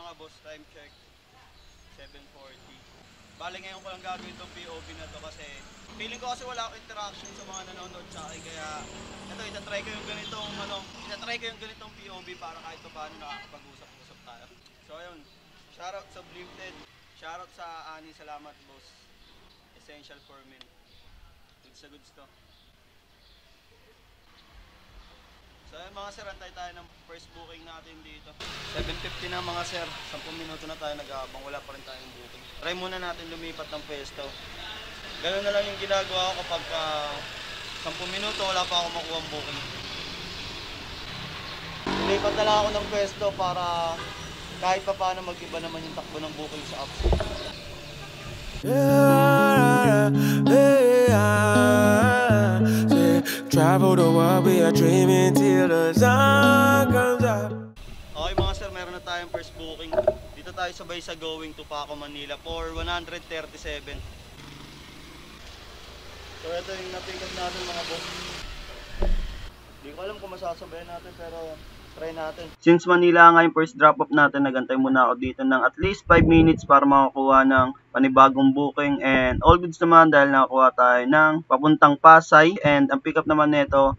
mga boss, time check 7:40. Bale ngayon ko lang gagawin itong POV na to kasi feeling ko kasi wala akong interaction sa mga nanonood sa akin, kaya ito itatry ko yung ganitong POV para kahit pa paano nakakapag-usap-usap tayo. So ayun, shoutout sa Blifted, shoutout sa Ani, salamat boss. Essential for men. Goods sa goods to. So ayun mga sir, antay tayo ng first booking natin dito. 7:50 na mga sir, 10 minuto na tayo nag-aabang, wala pa rin tayong booking. Try muna natin lumipat ng pwesto. Ganun na lang yung ginagawa ko kapag 10 minuto wala pa ako makuha ang booking. Lumipat na lang ako ng pwesto para kahit pa paano mag-iba naman yung takbo ng booking sa apps. Travel the world, we are dreaming till the sun comes up. Okay mga sir, meron na tayong first booking. Dito tayo sabay sa going to Paco, Manila for 137. So ito yung na-pick up natin mga boss. Hindi ko alam kung masasabayan natin pero try natin. Since Manila nga yung first drop off natin, nagantay muna ako dito ng at least 5 minutes para makakuha ng panibagong booking, and all goods naman dahil nakakuha tayo ng papuntang Pasay, and ang pick up naman nito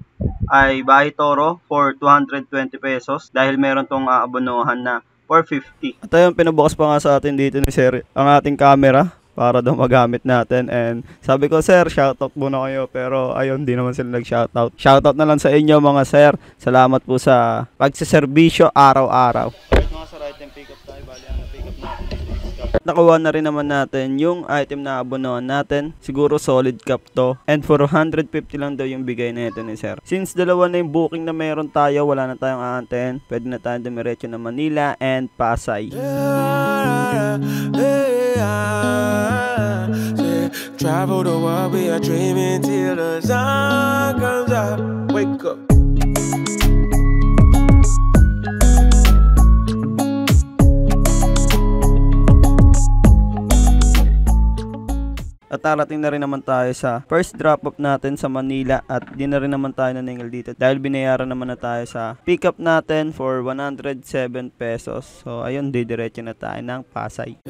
ay Bahay Toro for 220 pesos dahil meron tong aabonohan na 450. At ayun, pinabukas pa nga sa atin dito ni Sir ang ating camera para daw magamit natin, and sabi ko, sir, shoutout muna kayo, pero ayun, di naman sila nag-shoutout. Shoutout na lang sa inyo mga sir, salamat po sa pagsiservisyo araw-araw. Alright mga sir, item pick up tayo, bali ang pick up natin dito is cup. Nakuha na rin naman natin yung item na abonohan natin, siguro solid cup to, and for 150 lang daw yung bigay na ito ni sir. Since dalawa na yung booking na meron tayo, wala na tayong aantayin, pwede na tayong dumiretso na Manila and Pasay. Travel the world, we are dreaming till the sun comes up. Wake up. At narating na rin naman tayo sa first drop-off natin sa Manila, at di na rin naman tayo naningil dito dahil binayaran naman na tayo sa pick-up natin for 107 pesos. So ayun, didiretso na tayo ng Pasay.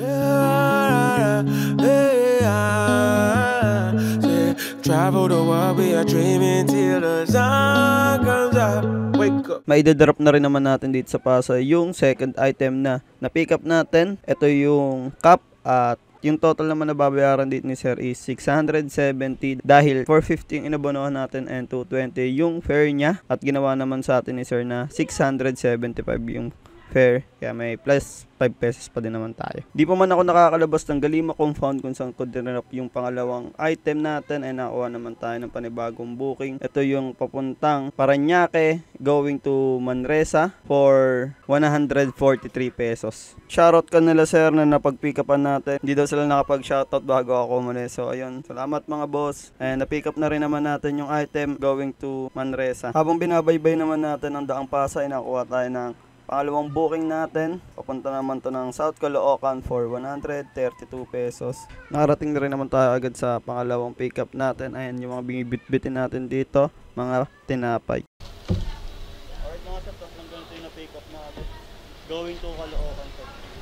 Travel the world, we are dreaming till the sun comes up. Wake up. Maidadrop na rin naman natin dito sa Pasay yung second item na pick up natin. Ito yung cup, at yung total naman na babayaran dito ni sir is 670 dahil 450 yung inabonohan natin and 220 yung fare niya, at ginawa naman sa atin ni sir na 675 yung fare, kaya may plus 5 pesos pa din naman tayo. Di pa man ako nakakalabas ng Galima compound kung saan ko dinrop yung pangalawang item natin, ay nakuha naman tayo ng panibagong booking. Ito yung papuntang Paranaque going to Manresa for 143 pesos. Shoutout ka nila sir na napag-pick upan natin. Hindi daw sila nakapag-shoutout bago ako umalis. So ayun, salamat mga boss. And na-pick up na rin naman natin yung item going to Manresa. Habang binabaybay naman natin ang daang Pasay, nakuha tayo ng pangalawang booking natin. Papunta naman to ng South Caloocan for 132 pesos. Nakarating na rin naman tayo agad sa pangalawang pick up natin. Ayan yung mga bingibit-bitin natin dito, mga tinapay. Alright mga sir, tatlong ganito yung na-pick up natin going to Caloocan.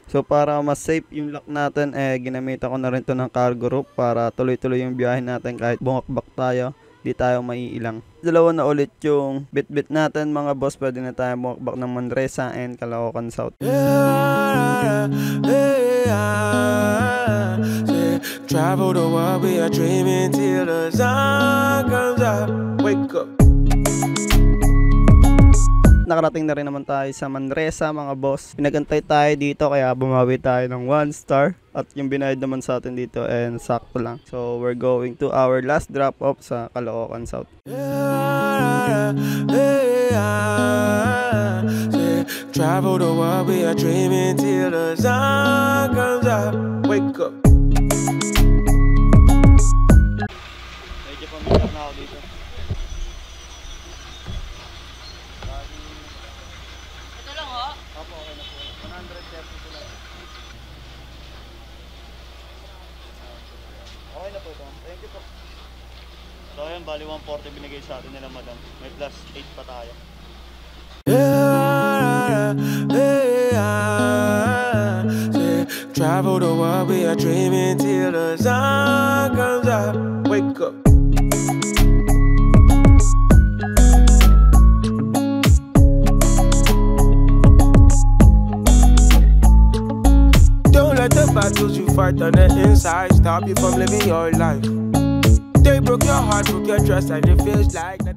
So para mas safe yung lock natin, ginamitan ko na rin to ng cargo rope para tuloy-tuloy yung biyahe natin kahit bungakbak tayo, di tayo maiilang. Dalawa na ulit yung bit-bit natin mga boss, pwede na tayo bumakbak ng Manresa and Caloocan South. Travel the world, we are dreaming till the sun comes up. Wake up. Nakarating na rin naman tayo sa Manresa mga boss. Pinagantay tayo dito kaya bumawi tayo ng 1 star. At yung binayad naman sa atin dito and sakto lang. So we're going to our last drop off sa Caloocan South. Travel the world, we are dreaming till the sun comes up. Wake up. Medyo pamilyar na ako dito. Okay na po ito. Thank you po. So ayan, bali 140 binigay sa atin nila madam. May plus 8 pa tayo. Travel the world, we are dreaming till the sun comes up. Wake up. Don't let the battles you fight on the inside stop you from living your life. They broke your heart, broke your trust, and it feels like nothing.